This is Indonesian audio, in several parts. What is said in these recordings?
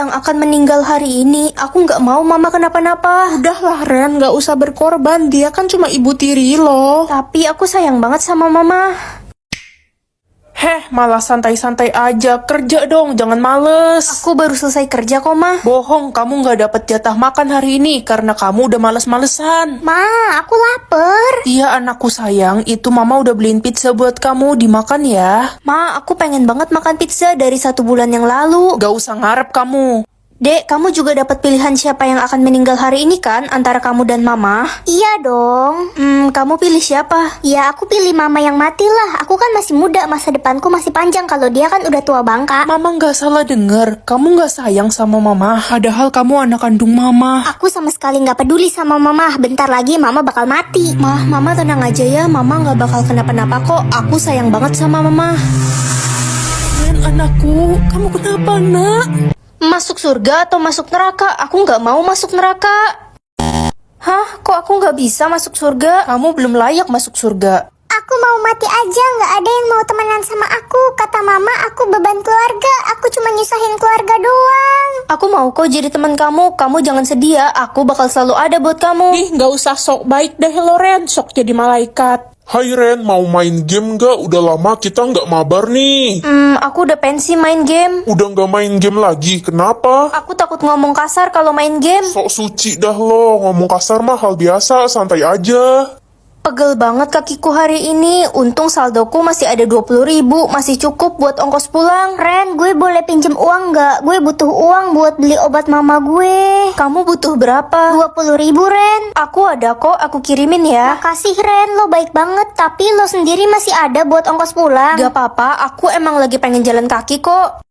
yang akan meninggal hari ini. Aku nggak mau mama kenapa-napa. Udahlah Ren, gak usah berkorban. Dia kan cuma ibu tiri lo. Tapi aku sayang banget sama mama. Heh, malah santai-santai aja. Kerja dong, jangan males. Aku baru selesai kerja kok, Ma. Bohong, kamu gak dapet jatah makan hari ini karena kamu udah males-malesan. Ma, aku lapar. Iya anakku sayang, itu mama udah beliin pizza buat kamu, dimakan ya. Ma, aku pengen banget makan pizza dari 1 bulan yang lalu. Gak usah ngarep kamu. Dek, kamu juga dapat pilihan siapa yang akan meninggal hari ini kan? Antara kamu dan mama? Iya dong. Kamu pilih siapa? Ya, aku pilih mama yang mati lah. Aku kan masih muda, masa depanku masih panjang. Kalau dia kan udah tua bangka. Mama gak salah denger, kamu gak sayang sama mama, padahal kamu anak kandung mama. Aku sama sekali gak peduli sama mama. Bentar lagi mama bakal mati. Mama tenang aja ya. Mama gak bakal kenapa-napa kok. Aku sayang banget sama mama. Ren anakku, kamu kenapa nak? Masuk surga atau masuk neraka? Aku nggak mau masuk neraka. Hah? Kok aku nggak bisa masuk surga? Kamu belum layak masuk surga. Aku mau mati aja, nggak ada yang mau temenan sama aku. Kata mama, aku beban keluarga. Aku cuma nyusahin keluarga doang. Aku mau kok jadi teman kamu. Kamu jangan sedih ya. Aku bakal selalu ada buat kamu. Ih, gak usah sok baik deh lo Ren, sok jadi malaikat. Hai Ren, mau main game gak? Udah lama kita nggak mabar nih. Aku udah pensi main game. Udah nggak main game lagi, kenapa? Aku takut ngomong kasar kalau main game. Sok suci dah lo, ngomong kasar mah hal biasa, santai aja. Pegel banget kakiku hari ini. Untung saldoku masih ada 20.000. Masih cukup buat ongkos pulang. Ren, gue boleh pinjem uang nggak? Gue butuh uang buat beli obat mama gue. Kamu butuh berapa? 20.000 Ren. Aku ada kok, aku kirimin ya. Makasih Ren, lo baik banget. Tapi lo sendiri masih ada buat ongkos pulang. Gak apa-apa, aku emang lagi pengen jalan kaki kok.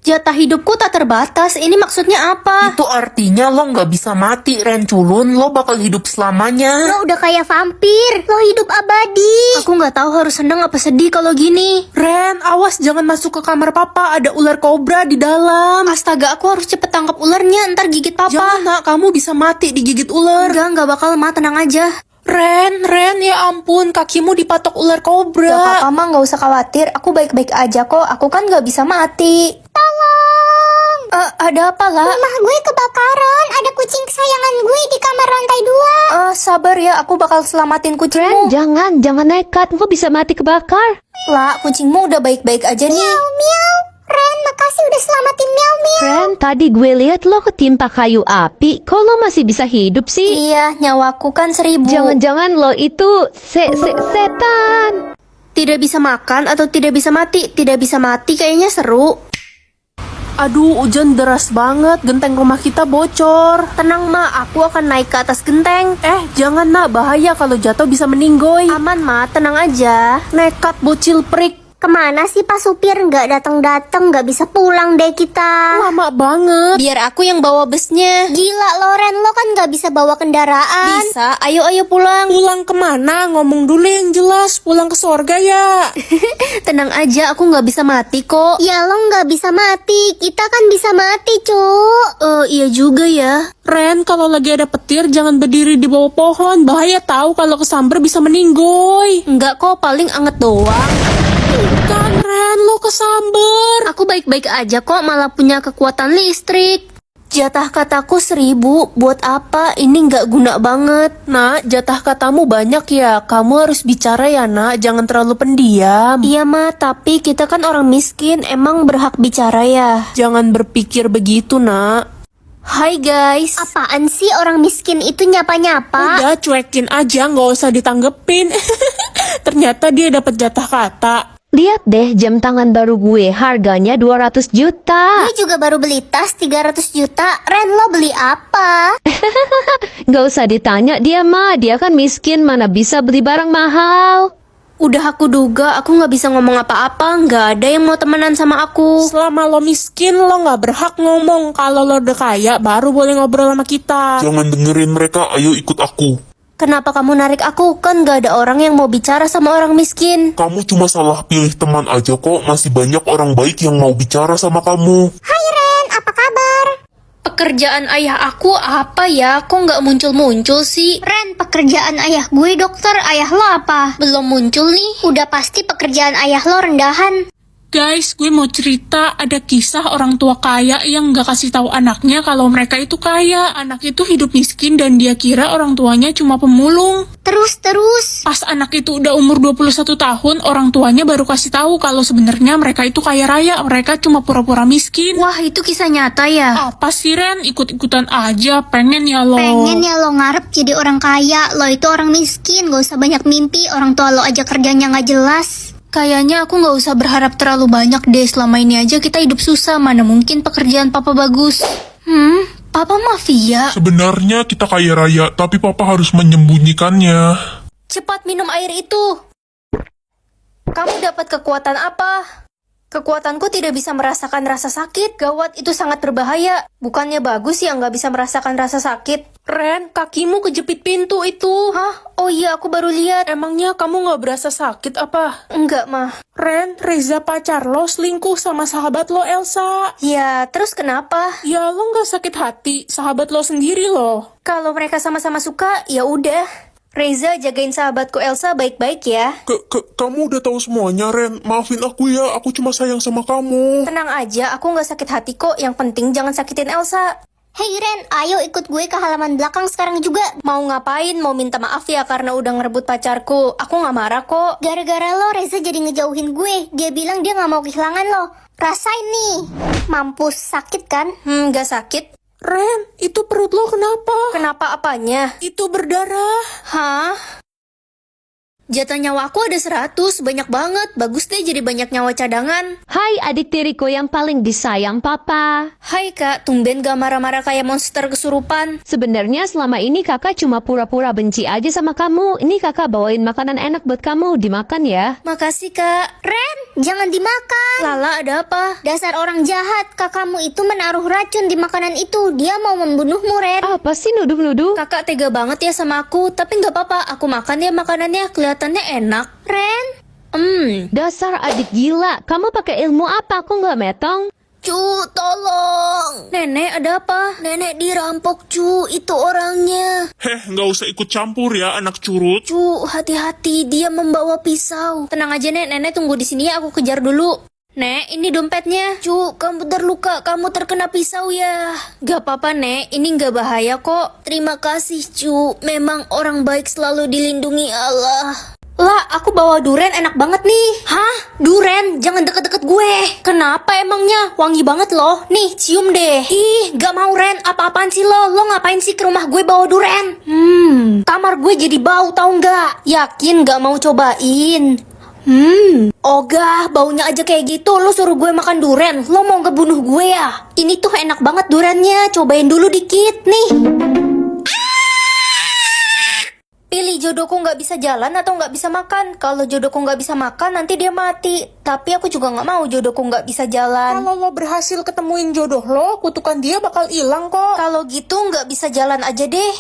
Jatah hidupku tak terbatas, ini maksudnya apa? Itu artinya lo gak bisa mati Ren culun, lo bakal hidup selamanya. Lo udah kayak vampir. Lo hidup abadi. Aku gak tahu harus seneng apa sedih kalau gini. Ren, awas jangan masuk ke kamar papa, ada ular kobra di dalam. Astaga, aku harus cepet tangkap ularnya, ntar gigit papa. Jangan nak, kamu bisa mati digigit ular. Enggak bakal, Ma, tenang aja. Ren, ya ampun, kakimu dipatok ular kobra. Gak apa-apa, Ma, gak usah khawatir. Aku baik-baik aja kok, aku kan gak bisa mati. Tolong. Ada apa lah? Rumah gue kebakaran. Ada kucing kesayangan gue di kamar lantai 2. Sabar ya, aku bakal selamatin kucingmu. Jangan nekat, lo bisa mati kebakar. Lah, kucingmu udah baik-baik aja nih. Miau, miau. Ren, makasih udah selamatin miau, miau. Ren, tadi gue lihat lo ketimpa kayu api, kok lo masih bisa hidup sih? Iya, nyawaku kan 1.000. Jangan-jangan lo itu setan. Tidak bisa makan atau tidak bisa mati? Tidak bisa mati kayaknya seru. Aduh, hujan deras banget, genteng rumah kita bocor. Tenang, Ma, aku akan naik ke atas genteng. Jangan nak, bahaya kalau jatuh bisa meninggoy. Aman, Ma, tenang aja. Nekat bocil prik. Kemana sih Pak Supir? Nggak datang-datang, nggak bisa pulang deh kita. Lama banget. Biar aku yang bawa busnya. Gila Loren, lo kan nggak bisa bawa kendaraan. Bisa, ayo pulang. Pulang kemana? Ngomong dulu yang jelas. Pulang ke sorga ya. Tenang aja, aku nggak bisa mati kok. Ya lo nggak bisa mati, kita kan bisa mati cu. Iya juga ya. Ren, kalau lagi ada petir jangan berdiri di bawah pohon. Bahaya tahu kalau kesambar bisa meninggoy. Enggak kok, paling anget doang. Bukan Ren, lo kesambar. Aku baik-baik aja kok, malah punya kekuatan listrik. Jatah kataku 1.000, buat apa? Ini nggak guna banget. Nak, jatah katamu banyak ya. Kamu harus bicara ya nak, jangan terlalu pendiam. Iya Ma, tapi kita kan orang miskin, emang berhak bicara ya. Jangan berpikir begitu nak. Hai guys. Apaan sih orang miskin itu nyapa-nyapa? Udah cuekin aja, nggak usah ditanggepin. Ternyata dia dapat jatah kata. Lihat deh jam tangan baru gue, harganya 200 juta. Gue juga baru beli tas 300 juta. Ren, lo beli apa? Gak usah ditanya dia mah, dia kan miskin, mana bisa beli barang mahal. Udah aku duga, aku nggak bisa ngomong apa-apa, nggak ada yang mau temenan sama aku. Selama lo miskin, lo nggak berhak ngomong. Kalau lo udah kaya, baru boleh ngobrol sama kita. Jangan dengerin mereka, ayo ikut aku. Kenapa kamu narik aku? Kan gak ada orang yang mau bicara sama orang miskin. Kamu cuma salah pilih teman aja kok, masih banyak orang baik yang mau bicara sama kamu. Hai Ren, apa kabar? Pekerjaan ayah aku apa ya? Kok nggak muncul-muncul sih? Ren, pekerjaan ayah gue dokter, ayah lo apa? Belum muncul nih. Udah pasti pekerjaan ayah lo rendahan. Guys, gue mau cerita ada kisah orang tua kaya yang gak kasih tahu anaknya kalau mereka itu kaya. Anak itu hidup miskin dan dia kira orang tuanya cuma pemulung. Terus. Pas anak itu udah umur 21 tahun, orang tuanya baru kasih tahu kalau sebenarnya mereka itu kaya raya, mereka cuma pura-pura miskin. Wah, itu kisah nyata ya? Apa sih Ren? Ikut-ikutan aja, pengen ya lo. Pengen ya lo ngarep jadi orang kaya. Lo itu orang miskin, gak usah banyak mimpi. Orang tua lo aja kerjanya gak jelas. Kayaknya aku nggak usah berharap terlalu banyak deh. Selama ini aja kita hidup susah. Mana mungkin pekerjaan papa bagus. Papa mafia. Sebenarnya kita kaya raya, tapi papa harus menyembunyikannya. Cepat minum air itu. Kamu dapat kekuatan apa? Kekuatanku tidak bisa merasakan rasa sakit. Gawat, itu sangat berbahaya. Bukannya bagus ya nggak bisa merasakan rasa sakit? Ren, kakimu kejepit pintu itu. Hah? Oh iya, aku baru lihat. Emangnya kamu gak berasa sakit apa? Enggak, mah. Ren, Reza pacar lo selingkuh sama sahabat lo Elsa. Ya, terus kenapa? Ya lo gak sakit hati, sahabat lo sendiri loh. Kalau mereka sama-sama suka, ya udah. Reza jagain sahabatku Elsa baik-baik ya. Kamu udah tahu semuanya, Ren. Maafin aku ya, aku cuma sayang sama kamu. Tenang aja, aku nggak sakit hati kok. Yang penting jangan sakitin Elsa. Hey Ren, ayo ikut gue ke halaman belakang sekarang juga. Mau ngapain? Mau minta maaf ya karena udah ngerebut pacarku. Aku nggak marah kok. Gara-gara lo, Reza jadi ngejauhin gue. Dia bilang dia gak mau kehilangan lo. Rasain nih. Mampus, sakit kan? Nggak sakit. Ren, itu perut lo kenapa? Kenapa apanya? Itu berdarah. Hah? Jatah nyawa aku ada 100, banyak banget. Bagus deh jadi banyak nyawa cadangan. Hai adik tiriku yang paling disayang papa. Hai kak, tumben gak marah-marah kayak monster kesurupan. Sebenarnya selama ini kakak cuma pura-pura benci aja sama kamu. Ini kakak bawain makanan enak buat kamu, dimakan ya. Makasih kak. Ren, jangan dimakan. Lala, ada apa? Dasar orang jahat, kakakmu itu menaruh racun di makanan itu. Dia mau membunuhmu, Ren. Apa sih nuduh-nuduh? Kakak tega banget ya sama aku. Tapi gak apa-apa, aku makan ya makanannya. Kelihatannya enak. Ren, Dasar adik gila, kamu pakai ilmu apa? Aku nggak metong. Cu, tolong. Nenek, ada apa? Nenek dirampok, cu. Itu orangnya. Nggak usah ikut campur ya, anak curut. Cu, hati-hati. Dia membawa pisau. Tenang aja, Nek. Nenek tunggu di sini ya. Aku kejar dulu. Nek, ini dompetnya. Cu, kamu terluka. Kamu terkena pisau ya. Gak apa-apa, Nek. Ini gak bahaya kok. Terima kasih, cu. Memang orang baik selalu dilindungi Allah. Lah, aku bawa duren enak banget nih. Hah? Duren? Jangan deket-deket gue. Kenapa emangnya? Wangi banget loh. Nih, cium deh. Ih, gak mau Ren. Apa-apaan sih lo? Lo ngapain sih ke rumah gue bawa duren? Kamar gue jadi bau tau nggak? Yakin gak mau cobain? Ogah, baunya aja kayak gitu. Lo suruh gue makan duren. Lo mau ngebunuh gue ya? Ini tuh enak banget durennya. Cobain dulu dikit nih. Pilih jodohku nggak bisa jalan atau nggak bisa makan. Kalau jodohku nggak bisa makan, nanti dia mati. Tapi aku juga nggak mau jodohku nggak bisa jalan. Kalau lo berhasil ketemuin jodoh lo, kutukan dia bakal hilang kok. Kalau gitu nggak bisa jalan aja deh.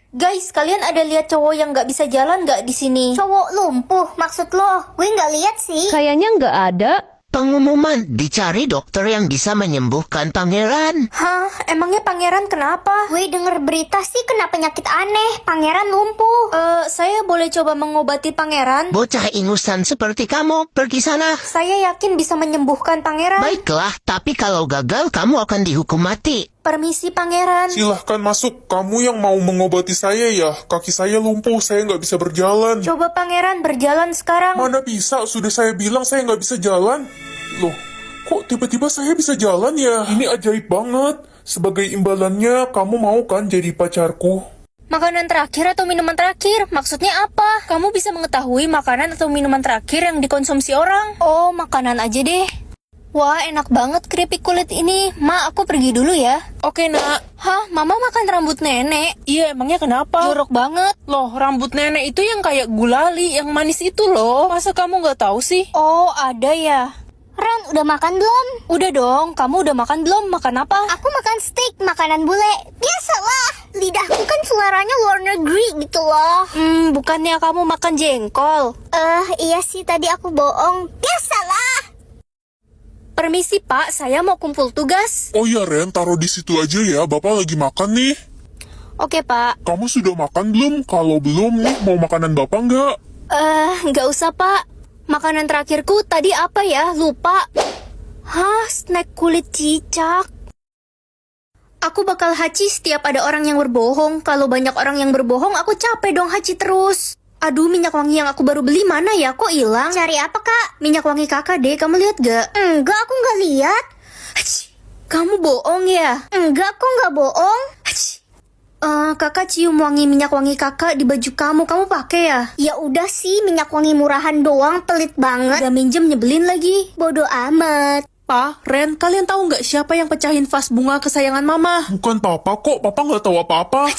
Guys, kalian ada lihat cowok yang nggak bisa jalan nggak di sini? cowok lumpuh maksud lo? Gue gak lihat sih. Kayaknya nggak ada. Pengumuman, dicari dokter yang bisa menyembuhkan pangeran. Hah? Emangnya pangeran kenapa? Gue denger berita sih kena penyakit aneh. Pangeran lumpuh. Saya boleh coba mengobati pangeran? Bocah ingusan seperti kamu, pergi sana. Saya yakin bisa menyembuhkan pangeran. Baiklah, tapi kalau gagal kamu akan dihukum mati. Permisi pangeran. Silahkan masuk, kamu yang mau mengobati saya ya. Kaki saya lumpuh, saya nggak bisa berjalan. Coba pangeran berjalan sekarang. Mana bisa, sudah saya bilang saya nggak bisa jalan. Loh, kok tiba-tiba saya bisa jalan ya? Ini ajaib banget. Sebagai imbalannya, kamu mau kan jadi pacarku? Makanan terakhir atau minuman terakhir? Maksudnya apa? Kamu bisa mengetahui makanan atau minuman terakhir yang dikonsumsi orang? Oh, makanan aja deh. Wah, enak banget keripik kulit ini. Ma, aku pergi dulu ya. Oke nak. Hah, mama makan rambut nenek? Iya, emangnya kenapa? Jorok banget. Loh, rambut nenek itu yang kayak gulali, yang manis itu loh. Masa kamu nggak tahu sih? Oh, ada ya. Ren, udah makan belum? Udah dong, kamu udah makan belum? Makan apa? Aku makan steak, makanan bule. Biasalah, lidahku kan seleranya luar negeri gitu loh. Bukannya kamu makan jengkol? Iya sih tadi aku bohong. Biasalah. Permisi pak, saya mau kumpul tugas. Oh ya Ren, taruh di situ aja ya, Bapak lagi makan nih. Oke pak. Kamu sudah makan belum? Kalau belum nih, mau makanan Bapak nggak? Nggak usah pak. Makanan terakhirku tadi apa ya? Lupa. Hah, snack kulit cicak. Aku bakal haci setiap ada orang yang berbohong. Kalau banyak orang yang berbohong, aku capek dong haci terus. Aduh, minyak wangi yang aku baru beli mana ya? Kok hilang? Cari apa, Kak? Minyak wangi kakak deh, kamu lihat gak? Enggak, aku nggak lihat. Haci, kamu bohong ya? Enggak, aku nggak bohong. Haci. Kakak cium wangi minyak wangi kakak di baju kamu pakai ya? Ya udah sih, minyak wangi murahan doang, pelit banget. Gak minjem nyebelin lagi. Bodoh amat. Pa, Ren, kalian tahu nggak siapa yang pecahin vas bunga kesayangan Mama? Bukan papa kok, papa nggak tahu apa-apa.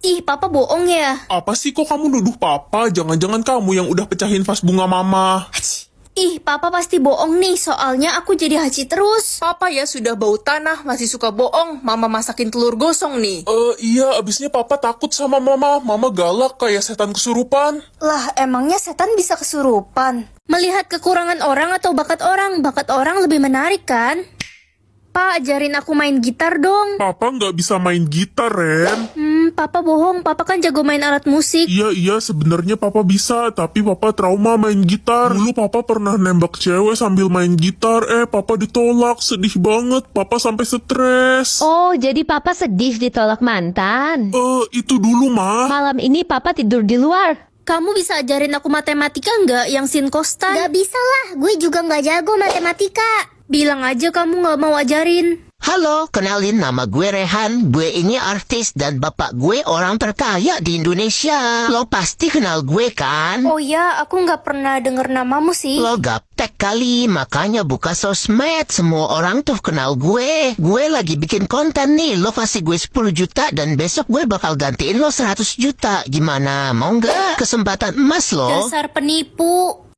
Ih, papa bohong ya? Apa sih kok kamu nuduh papa? Jangan-jangan kamu yang udah pecahin vas bunga mama. Haci. Ih, papa pasti bohong nih, soalnya aku jadi haji terus. Papa ya sudah bau tanah, masih suka bohong. Mama masakin telur gosong nih. Iya, abisnya papa takut sama mama. Mama galak kayak setan kesurupan. Lah, emangnya setan bisa kesurupan? Melihat kekurangan orang atau bakat orang lebih menarik kan? Pak, ajarin aku main gitar dong. Papa nggak bisa main gitar, Ren. Papa bohong, papa kan jago main alat musik. Iya, sebenarnya papa bisa, tapi papa trauma main gitar. Dulu papa pernah nembak cewek sambil main gitar, papa ditolak, sedih banget, papa sampai stres. Oh, jadi papa sedih ditolak mantan. Itu dulu, Ma. Malam ini papa tidur di luar. Kamu bisa ajarin aku matematika nggak yang sin kostan? Gak bisa lah, gue juga nggak jago matematika. Bilang aja kamu nggak mau ajarin. Halo, kenalin nama gue Rehan. Gue ini artis dan bapak gue orang terkaya di Indonesia. Lo pasti kenal gue kan? Oh ya, aku nggak pernah denger namamu sih. Lo gaptek kali, makanya buka sosmed. Semua orang tuh kenal gue. Gue lagi bikin konten nih. Lo kasih gue 10 juta dan besok gue bakal gantiin lo 100 juta. Gimana? Mau nggak? Kesempatan emas lo. Dasar penipu.